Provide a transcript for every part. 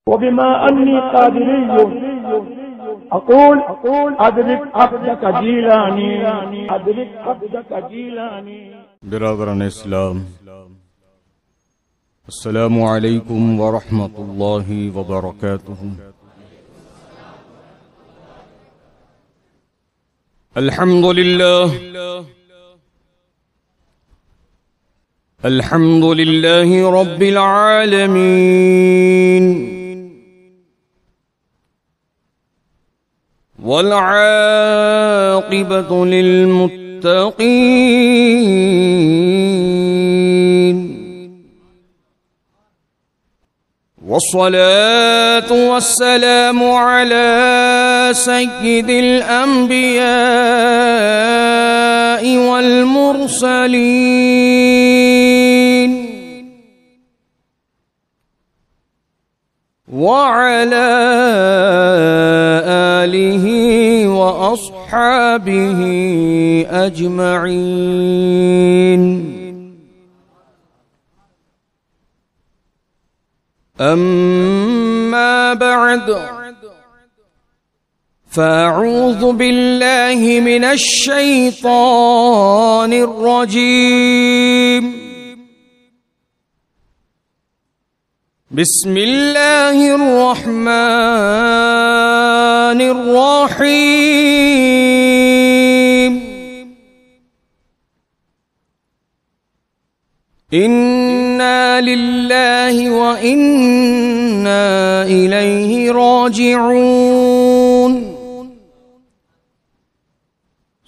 वबिमा अन्नी कादिरिय्युन अक़ूल अदरिक अब्दक जीलानी अदरिक अब्दक जीलानी। बिरादरान इस्लाम, अस्सलामु अलैकुम व रहमतुल्लाहि व बरकातुहू। अल्हम्दुलिल्लाह अल्हम्दुलिल्लाहि रब्बिल आलमीन वल आक़िबतु लिल मुत्तक़ीन वस्सलातु वस्सलामु अला सय्यिदिल अंबिया'i वल मुरसलीन व अला आलिहि व अस्हाबिहि अजमईन। अम्मा बअद फ़अऊज़ु बिल्लाहि मिनश शैतानिर रजीम। बिस्मिल्लाहिर रहमानिर रहीम। इन्ना लिल्लाहि व इन्ना इलैहि राजिऊन।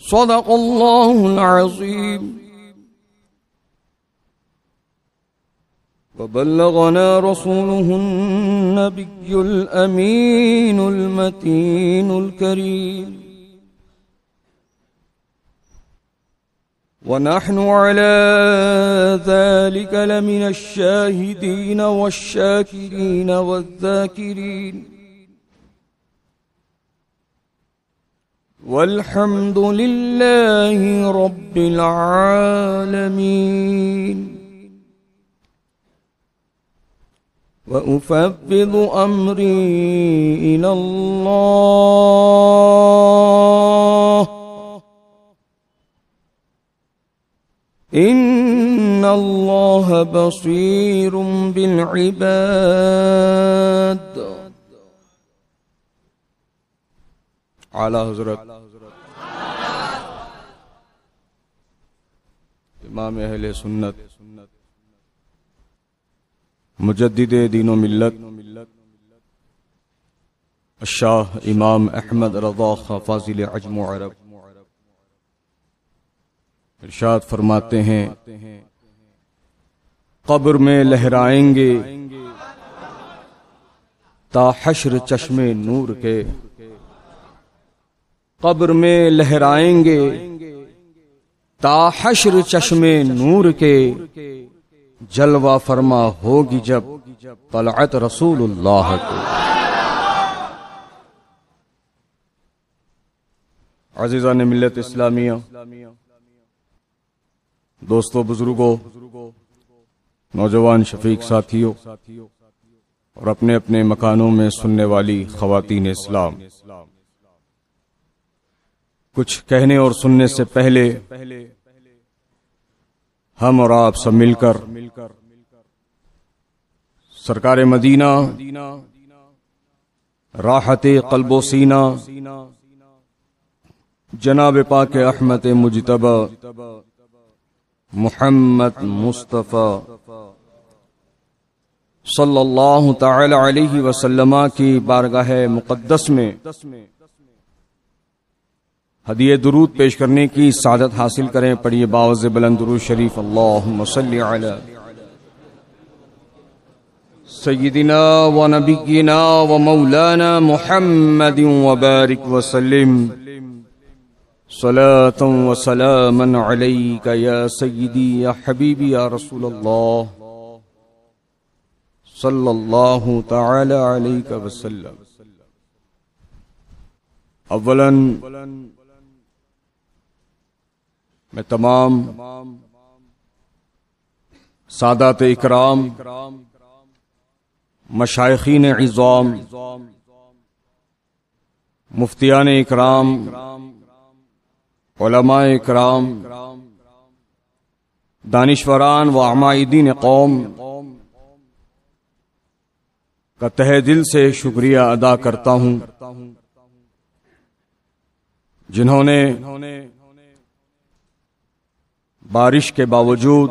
सदक़ल्लाहुल अज़ीम। व बल्लगना रसूलुहुन नबियुल अमीनुल मतीनुल करीम व नहनु अला ज़ालिक लमिनश शाहिदीन वश्शाकिरीन वज़्ज़ाकिरीन वल्हम्दुलिल्लाहि रब्बिल आलमीन। व उफ़व्विदु अम्री इलल्लाह इन्नल्लाह बसीरुम बिल इबाद। आला हज़रत इमाम अहले सुन्नत मुजद्दिदे दीनो मिल्लत शाह इमाम अहमद रज़ा खां फ़ाज़िल अजम व अरब इरशाद फरमाते हैं, कब्र में लहराएंगे ता हश्र चश्मे नूर के। कब्र में लहराएंगे ता हश्र चश्मे नूर के। जलवा फरमा होगी जब तलअत रसूलुल्लाह को। अज़ीज़ान मिल्लत इस्लामिया, दोस्तों, बुजुर्गों, नौजवान शफीक साथियों और अपने अपने मकानों में सुनने वाली ख़वातीन इस्लाम, कुछ कहने और सुनने से पहले हम और आप सब मिलकर सरकार मदीना राहते क़ल्बो सीना जनाब पाक अहमद मुज्तबा मुहम्मद मुस्तफ़ा सल्लल्लाहु तआला अलैहि वसल्लम की बारगाह मुक़द्दस में हदिये दुरूद पेश करने की सादत हासिल करें। पढ़िए बावज़ बुलंद दुरूद शरीफ। अल्लाहुम्मा सल्लि अला सय्यिदिना व नबिय्यिना व मौलाना मुहम्मदिन व बारिक व सल्लिम सलातन व सलामन अलैका या सय्यिदी या हबीबी या रसूलल्लाह सल्लल्लाहु तआला अलैहि वसल्लम। अव्वलन मैं तमाम सादात इकराम मशाइखीन इज़ाम, मुफ्तियान इकराम, उलमाए इकराम, दानिशवरान व अमाइदीन कौम का तहे दिल से शुक्रिया अदा करता हूँ, जिन्होंने बारिश के बावजूद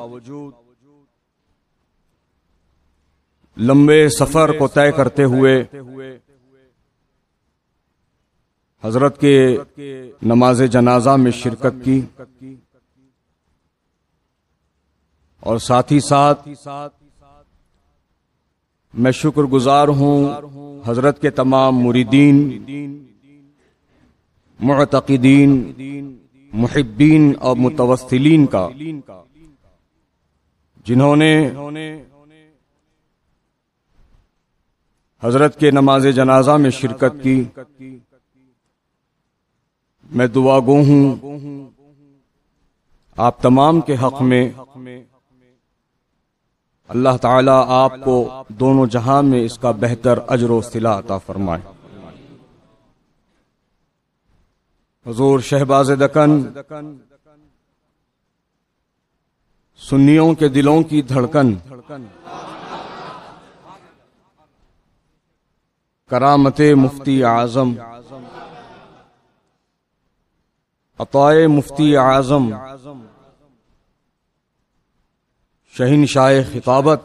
लंबे सफर को तय करते हुए हजरत के नमाज जनाजा में शिरकत की और साथ ही साथ मैं शुक्रगुजार हूँ हजरत के तमाम मुरीदीन, मुअतक़िदीन, मुहिब्बीन और मुतवस्सिलीन का, जिन्होंने हजरत के नमाज जनाजा में शिरकत की। मैं दुआ गो हूँ आप तमाम के हक में अल्लाह ताला आपको दोनों जहां में इसका बेहतर अजर व सिला अता फरमाए। हुजूर शहबाज दकन सुन्नियों के दिलों की धड़कन, करामते मुफ्ती आजम, अताए मुफ्ती आजम, शहीनशाह खिताबत,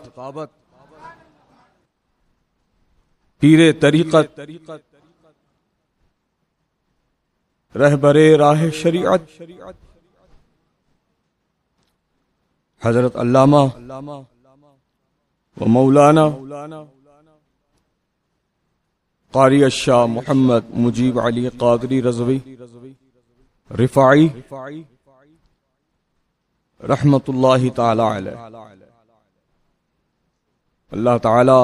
पीरे तरीक़त, रहबरे राह शरीअत हजरत अल्लामा व मौलाना क़ारी शाह मोहम्मद मुजीब अली क़ादरी रज़वी रिफ़ाई रहमतुल्लाहि ताला अलैह। अल्लाह ताला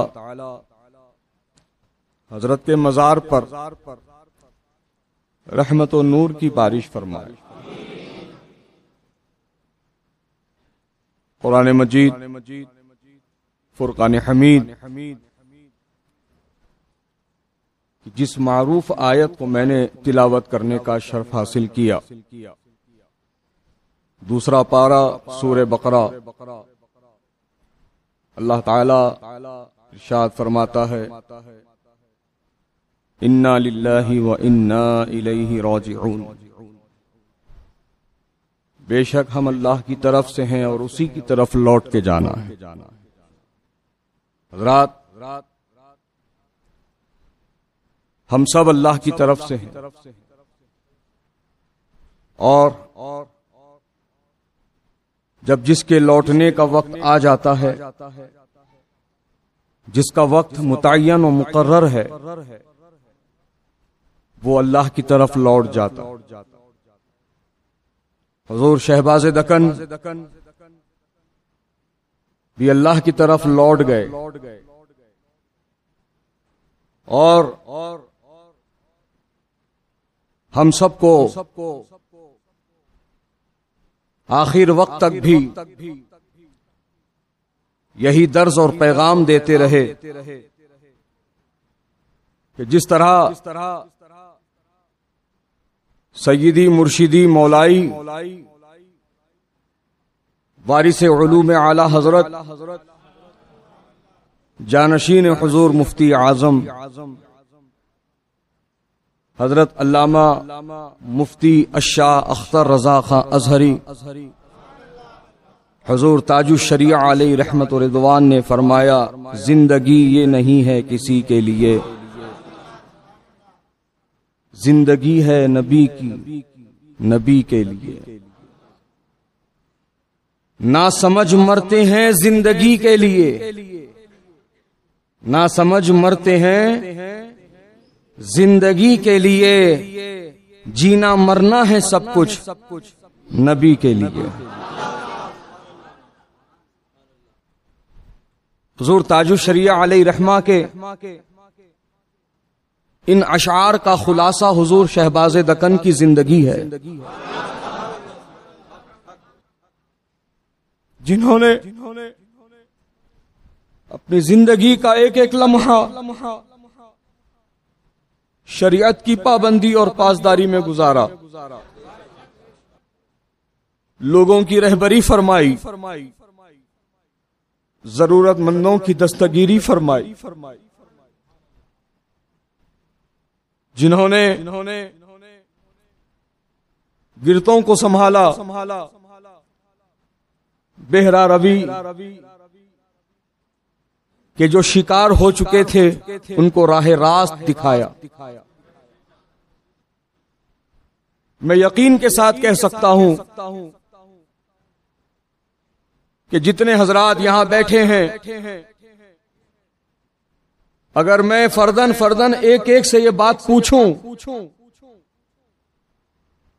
हजरत के मज़ार पर रहमत और नूर की बारिश फरमाए। कुरान मजीद, फुरकान हमीद जिस मारूफ आयत को मैंने तिलावत करने का शर्फ हासिल किया, दूसरा पारा सूरे बकरा, अल्लाह ताला इरशाद फरमाता है, इन्ना लिल्लाहि व इन्ना इलैहि राजिऊन। बेशक हम अल्लाह की तरफ से हैं और उसी की तरफ लौट के जाना है। हज़रात, हम सब अल्लाह की तरफ से हैं और जब जिसके लौटने का वक्त आ जाता है, जिसका वक्त मुतय्यन और मुकर्रर है, वो अल्लाह की तरफ लौट जाता। हुजूर शहबाज दकन भी अल्लाह की तरफ लौट गए और हम सबको आखिर वक्त तक भी यही दर्ज और पैगाम देते रहे कि जिस तरह सय्यदी मुर्शिदी मौलाई वारिसे उलूम आला हजरत जानशीन हुजूर मुफ्ती आजम हजरत अल्लामा मुफ्ती अशाह अख्तर रजा खां अजहरी हुजूर ताजुश शरीया अलैहि रहमत व रिदवान ने फरमाया, जिंदगी ये नहीं है किसी के लिए, जिंदगी है नबी की, नबी के लिए। ना समझ मरते हैं जिंदगी के लिए, ना समझ मरते हैं जिंदगी के लिए, जीना मरना है सब कुछ नबी के लिए। हुजूर ताजुश शरीया अलैहि रहमा के इन अशार का खुलासा हुजूर शहबाज दकन की जिंदगी है, जिन्होंने अपनी जिंदगी का एक एक लम्हा शरीयत की पाबंदी और पासदारी में गुजारा, लोगों की रहबरी फरमाई, जरूरतमंदों की दस्तगीरी फरमाई। जिन्होंने गिरतों को संभाला, बेहरा रवि के जो शिकार हो चुके थे उनको राह रास्त दिखाया। मैं यकीन के साथ कह सकता हूं कि जितने हजरात यहां बैठे हैं, अगर मैं फर्दन एक एक से ये बात पूछूं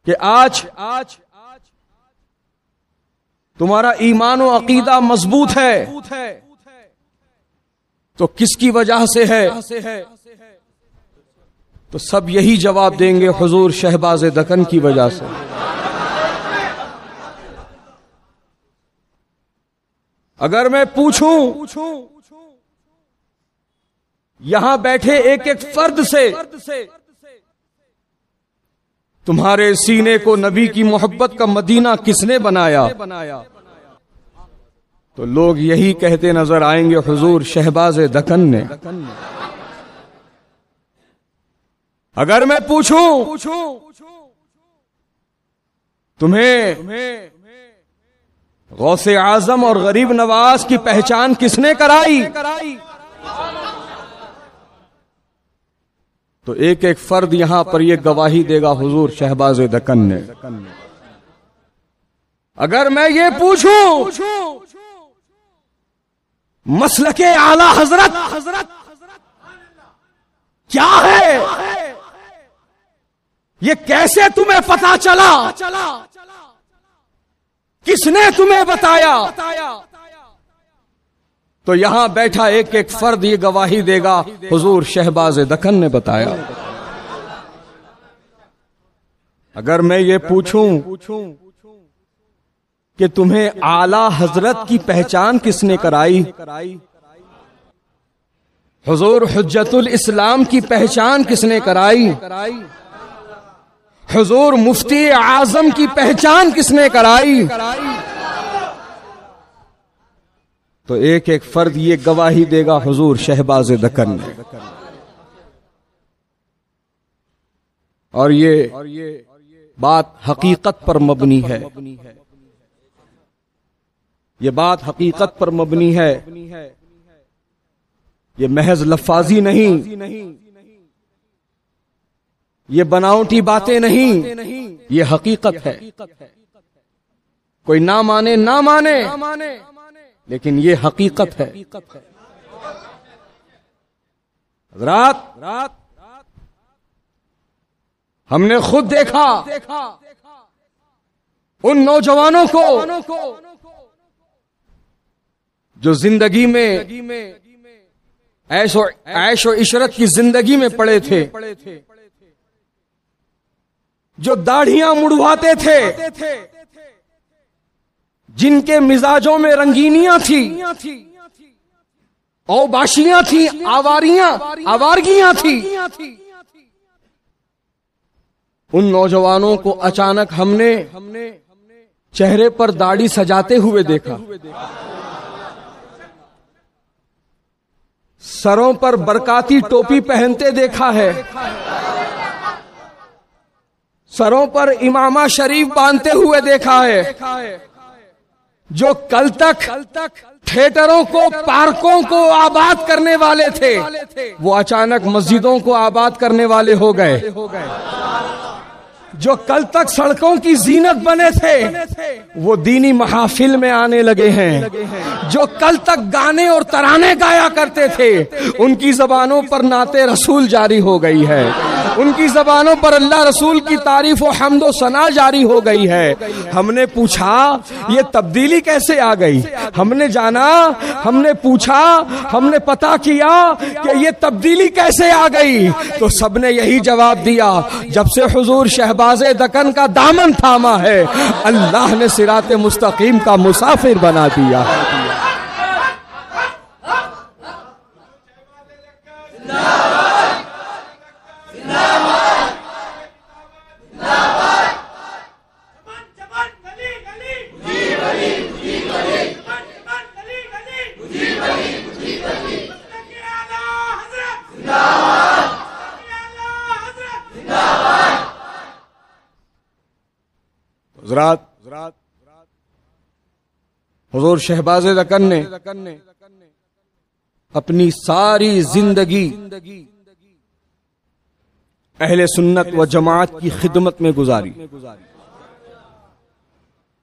कि आज तुम्हारा ईमान और अकीदा मजबूत है तो किसकी वजह से है, तो सब यही जवाब देंगे हुजूर शहबाज दकन की वजह से। अगर मैं पूछूं यहां बैठे एक एक फर्द से तुम्हारे सीने को नबी की मोहब्बत का मदीना किसने बनाया, तो लोग यही कहते नजर आएंगे हुजूर शहबाज दकन ने। अगर मैं पूछूं तुम्हें गौसे आजम और गरीब नवाज की पहचान किसने कराई, तो एक एक फर्द यहां पर यह गवाही देगा हुजूर शहबाज दकन ने। अगर मैं ये पूछूं मसलके आला हजरत क्या है, ये कैसे तुम्हें पता चला, किसने तुम्हें बताया, तो यहां बैठा एक एक फर्द ये गवाही देगा हुजूर शहबाज दकन ने बताया। अगर मैं ये पूछूं कि तुम्हें आला हजरत की पहचान किसने कराई, हुजूर हुज्जतुल इस्लाम की पहचान किसने कराई, हुजूर मुफ्ती आजम की पहचान किसने कराई, तो एक एक फर्द ये गवाही देगा हुजूर शहबाज दकन ने। और ये बात हकीकत पर मबनी है, ये बात हकीकत पर मबनी है, ये महज लफ्फाजी नहीं, ये बनावटी बातें नहीं, ये हकीकत है। कोई ना माने लेकिन ये हकीकत है। रात हमने खुद देखा उन नौजवानों को जो जिंदगी में ऐशो इशरत की जिंदगी में पड़े थे, जो दाढ़ियां मुड़वाते थे, जिनके मिजाजों में रंगीनियां थी, औबाशियां थी, आवारगियां थी, उन नौजवानों को अचानक हमने चेहरे पर दाढ़ी सजाते हुए देखा, सरों पर बरकाती टोपी पहनते देखा है, सरों पर इमामा शरीफ बांधते हुए देखा है। जो कल तक थिएटरों को, पार्कों को आबाद करने वाले थे, वो अचानक मस्जिदों को आबाद करने वाले हो गए। जो कल तक सड़कों की जीनत बने थे, वो दीनी महाफिल में आने लगे हैं। जो कल तक गाने और तराने गाया करते थे, उनकी जबानों पर नाते रसूल जारी हो गई है, उनकी जबानों पर अल्लाह रसूल की तारीफ और हम्दो सना जारी हो गई है। हमने पूछा ये तब्दीली कैसे आ गई, हमने जाना, हमने पूछा, हमने पता किया कि ये तब्दीली कैसे आ गई, तो सबने यही जवाब दिया, जब से हुजूर शहबाज दकन का दामन थामा है, अल्लाह ने सिराते मुस्तकीम का मुसाफिर बना दिया। हज़रात हुज़ूर शहबाज़ दक्कन ने अपनी सारी जिंदगी अहले सुन्नत व जमात की खिदमत में गुजारी,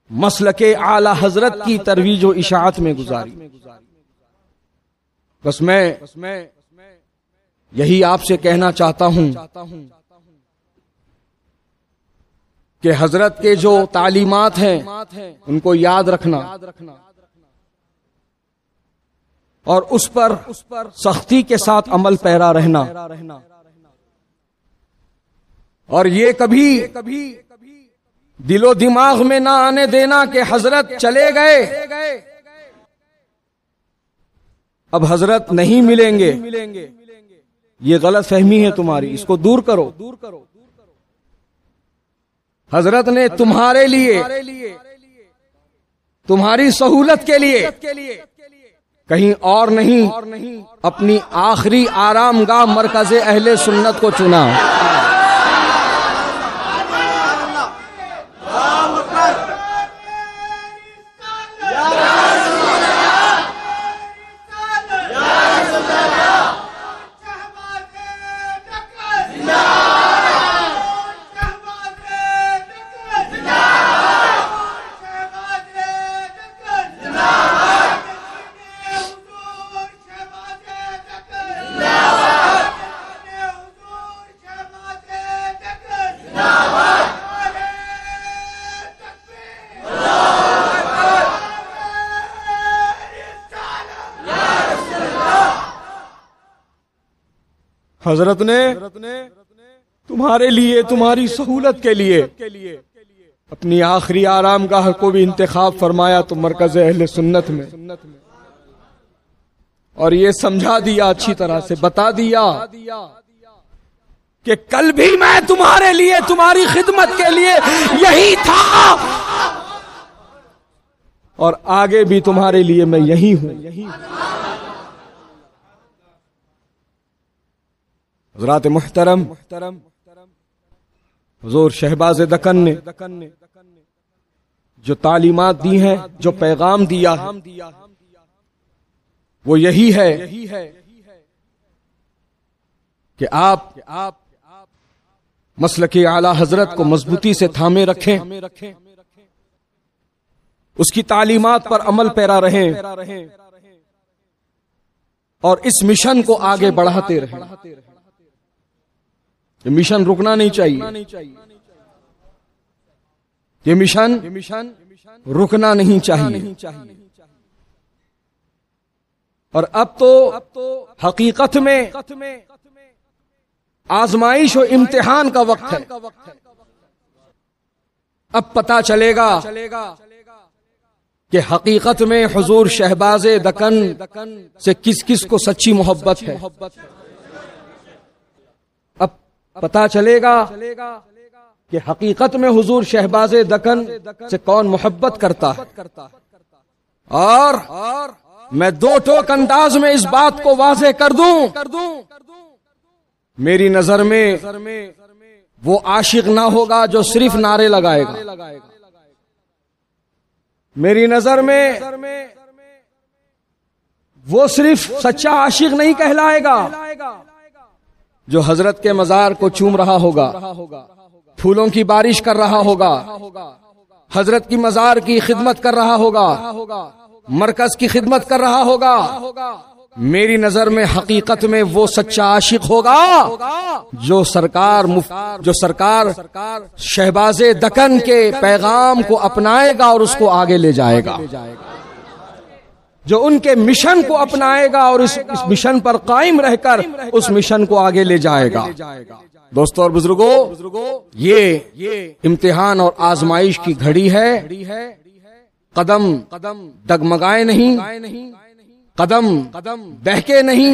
मसलके आला हजरत की तरवीज व इशाअत में गुजारी। बस मैं यही आपसे कहना चाहता हूं कि हजरत के जो तालीमात हैं उनको याद रखना और उस पर सख्ती के साथ अमल पैरा रहना, और ये कभी दिलो दिमाग में ना आने देना कि हजरत चले गए, अब हजरत नहीं मिलेंगे। ये गलत फहमी है तुम्हारी, इसको दूर करो। हजरत ने तुम्हारे लिए, तुम्हारी सहूलत के लिए कहीं और नहीं अपनी आखिरी आरामगाह मरकज़े अहले सुन्नत को चुना। हजरत ने तुम्हारे लिए, तुम्हारी सहूलत के लिए अपनी आखिरी आरामगाह को भी इंतखाब फरमाया तो मरकज़ अहले सुन्नत में, और ये समझा दिया, अच्छी तरह से बता दिया कि कल भी मैं तुम्हारे लिए, तुम्हारी खिदमत के लिए यही था और आगे भी तुम्हारे लिए मैं यही हूं। हज़रात मुहतरम हुज़ूर शहबाज़ दक्कन ने जो तालीमात दी हैं, जो पैगाम दिया है, वो यही है कि आप मसलके आला हजरत को मजबूती से थामे रखें, उसकी तालीमात पर अमल पैरा रहें और इस मिशन को आगे बढ़ाते रहें। ये मिशन रुकना नहीं चाहिए, ये मिशन रुकना नहीं चाहिए। और अब तो हकीकत में आजमाइश और इम्तिहान का वक्त है। अब पता चलेगा कि हकीकत में हुजूर शहबाज़ दक्कन से किस किस को सच्ची मोहब्बत है। अब पता चलेगा कि हकीकत में हुजूर शहबाज़ दक्कन से कौन मोहब्बत करता है। और मैं दो टोक अंदाज में इस बात को वाज़ेह कर दूं, मेरी नजर में वो आशिक ना होगा जो सिर्फ नारे लगाएगा। मेरी नजर में वो सिर्फ सच्चा आशिक नहीं कहलाएगा जो हजरत के मजार को चूम रहा होगा, फूलों की बारिश कर रहा होगा, हजरत की मजार की खिदमत कर रहा होगा, मरकज की खिदमत कर रहा होगा। मेरी नजर में हकीकत में वो सच्चा आशिक होगा जो सरकार शहबाज़ दक्कन के पैगाम को अपनाएगा और उसको आगे ले जाएगा, जो उनके मिशन को अपनाएगा और इस मिशन पर कायम रहकर उस मिशन को आगे ले जाएगा। दोस्तों और बुजुर्गों, ये इम्तिहान और आजमाइश की घड़ी है। कदम डगमगाए नहीं, कदम बहके नहीं,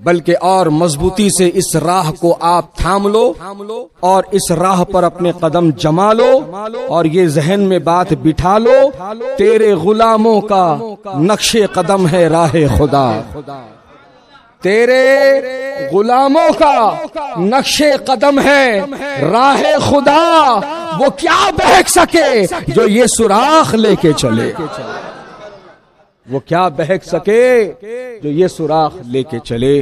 बल्कि और मजबूती से इस राह को आप थाम लो और इस राह पर अपने कदम जमा लो और ये जहन में बात बिठा लो, तेरे गुलामों का नक्शे कदम है राह खुदा। तेरे गुलामों का नक्शे कदम है राह खुदा। वो क्या बहक सके जो ये सुराख लेके चले। वो क्या बहक सके जो ये सुराख लेके चले।